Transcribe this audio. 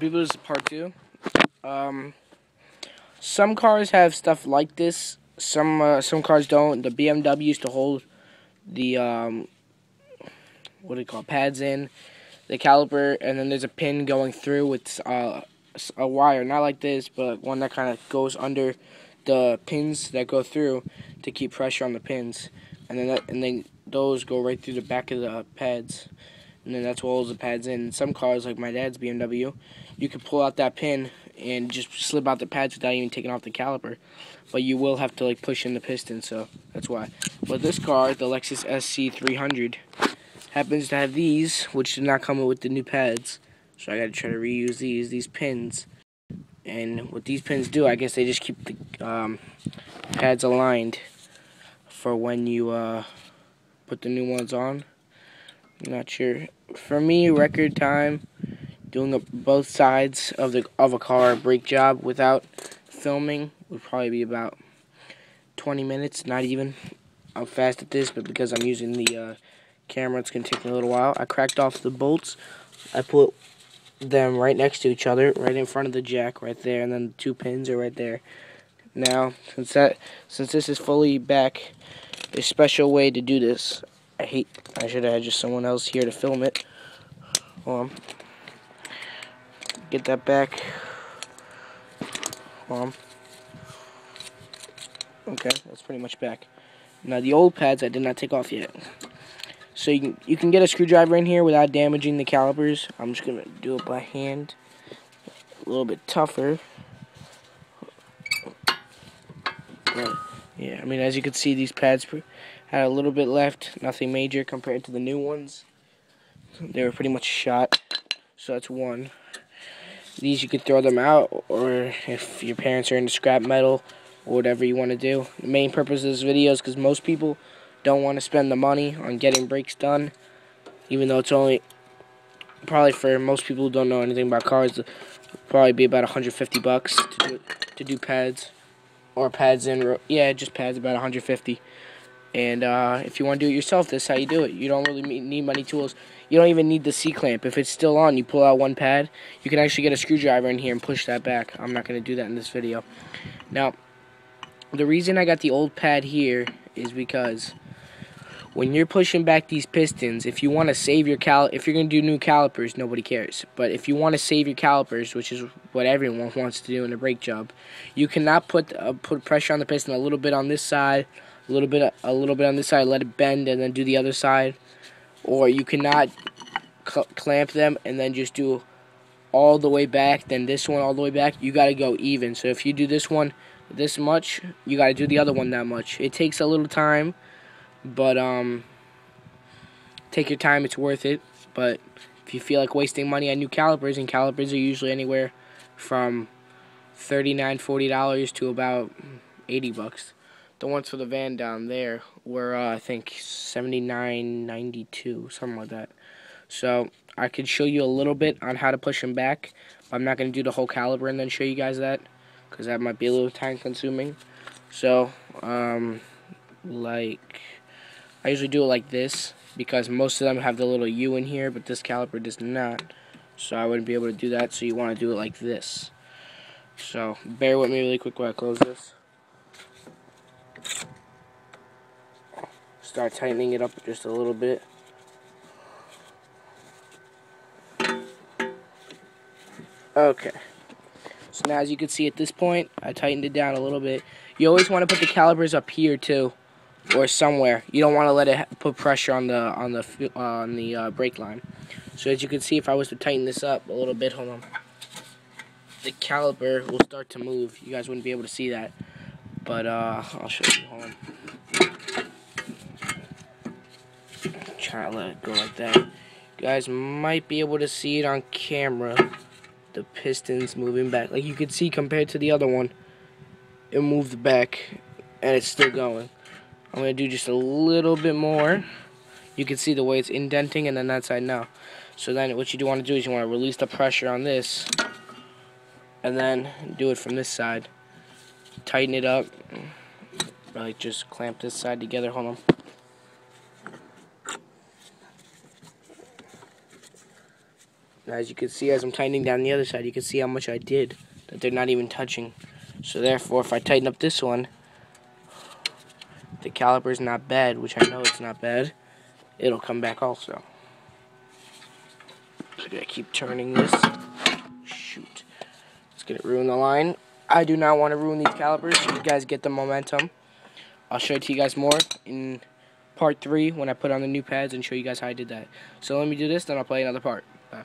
People, this is part two. Some cars have stuff like this. Some cars don't. The BMW used to hold the what do you call it, pads in the caliper, and then there's a pin going through with a wire, not like this, but one that kind of goes under the pins that go through to keep pressure on the pins, and then those go right through the back of the pads, and then that's what holds the pads in. Some cars, like my dad's BMW, you can pull out that pin and just slip out the pads without even taking off the caliper, but you will have to like push in the piston, so that's why. But this car, the Lexus SC300, happens to have these, which did not come with the new pads, so I gotta try to reuse these pins. And what these pins do, I guess they just keep the pads aligned for when you put the new ones on. I'm not sure. For me, record time doing both sides of a car brake job without filming would probably be about 20 minutes, not even. I'm fast at this, but because I'm using the camera, it's going to take me a little while. I cracked off the bolts. I put them right next to each other, right in front of the jack, right there, and then the two pins are right there. Now, since this is fully back, a special way to do this. I should have had just someone else here to film it. Hold on. Get that back. Hold on. Okay, that's pretty much back. Now the old pads I did not take off yet. So you can get a screwdriver in here without damaging the calipers. I'm just gonna do it by hand. A little bit tougher. But, yeah, I mean, as you can see, these pads had a little bit left. Nothing major compared to the new ones. They were pretty much shot. So that's one. These you could throw them out, or if your parents are into scrap metal, or whatever you want to do. The main purpose of this video is because most people don't want to spend the money on getting brakes done, even though it's only, probably for most people who don't know anything about cars, it'll probably be about $150 to do pads, or pads in, yeah, just pads, about $150. And if you want to do it yourself, this is how you do it. You don't really need many tools. You don't even need the C-clamp. If it's still on, you pull out one pad. You can actually get a screwdriver in here and push that back. I'm not going to do that in this video. Now, the reason I got the old pad here is because when you're pushing back these pistons, if you want to save your if you're going to do new calipers, nobody cares. But if you want to save your calipers, which is what everyone wants to do in a brake job, you cannot put pressure on the piston a little bit on this side, a little bit on this side, let it bend, and then do the other side. Or you cannot clamp them and then just do all the way back, then this one all the way back. You got to go even. So if you do this one this much, you got to do the other one that much. It takes a little time, but take your time, it's worth it. But if you feel like wasting money on new calipers, and calipers are usually anywhere from $39, $40 to about $80. The ones for the van down there were I think $79, $92, something like that. So I could show you a little bit on how to push them back. I'm not going to do the whole caliper and then show you guys that, because that might be a little time consuming. So like, I usually do it like this, because most of them have the little U in here, but this caliper does not. So I wouldn't be able to do that, so you want to do it like this. So bear with me really quick while I close this. Start tightening it up just a little bit. Okay. So now, as you can see at this point, I tightened it down a little bit. You always want to put the calipers up here too, or somewhere. You don't want to let it put pressure on the brake line. So as you can see, if I was to tighten this up a little bit, hold on, the caliper will start to move. You guys wouldn't be able to see that, but I'll show you. Hold on. Try to let it go like that. You guys might be able to see it on camera. The pistons moving back. Like you can see, compared to the other one, it moved back and it's still going. I'm going to do just a little bit more. You can see the way it's indenting, and then that side now. So then what you do want to do is you want to release the pressure on this, and then do it from this side. Tighten it up. Like just clamp this side together. Hold on. And as you can see, as I'm tightening down the other side, you can see how much I did, that they're not even touching. So therefore, if I tighten up this one, the caliper's not bad, which I know it's not bad, it'll come back also. So I gotta keep turning this. Shoot. It's gonna ruin the line. I do not want to ruin these calipers, so you guys get the momentum. I'll show it to you guys more in part 3 when I put on the new pads and show you guys how I did that. So let me do this, then I'll play another part. Bye.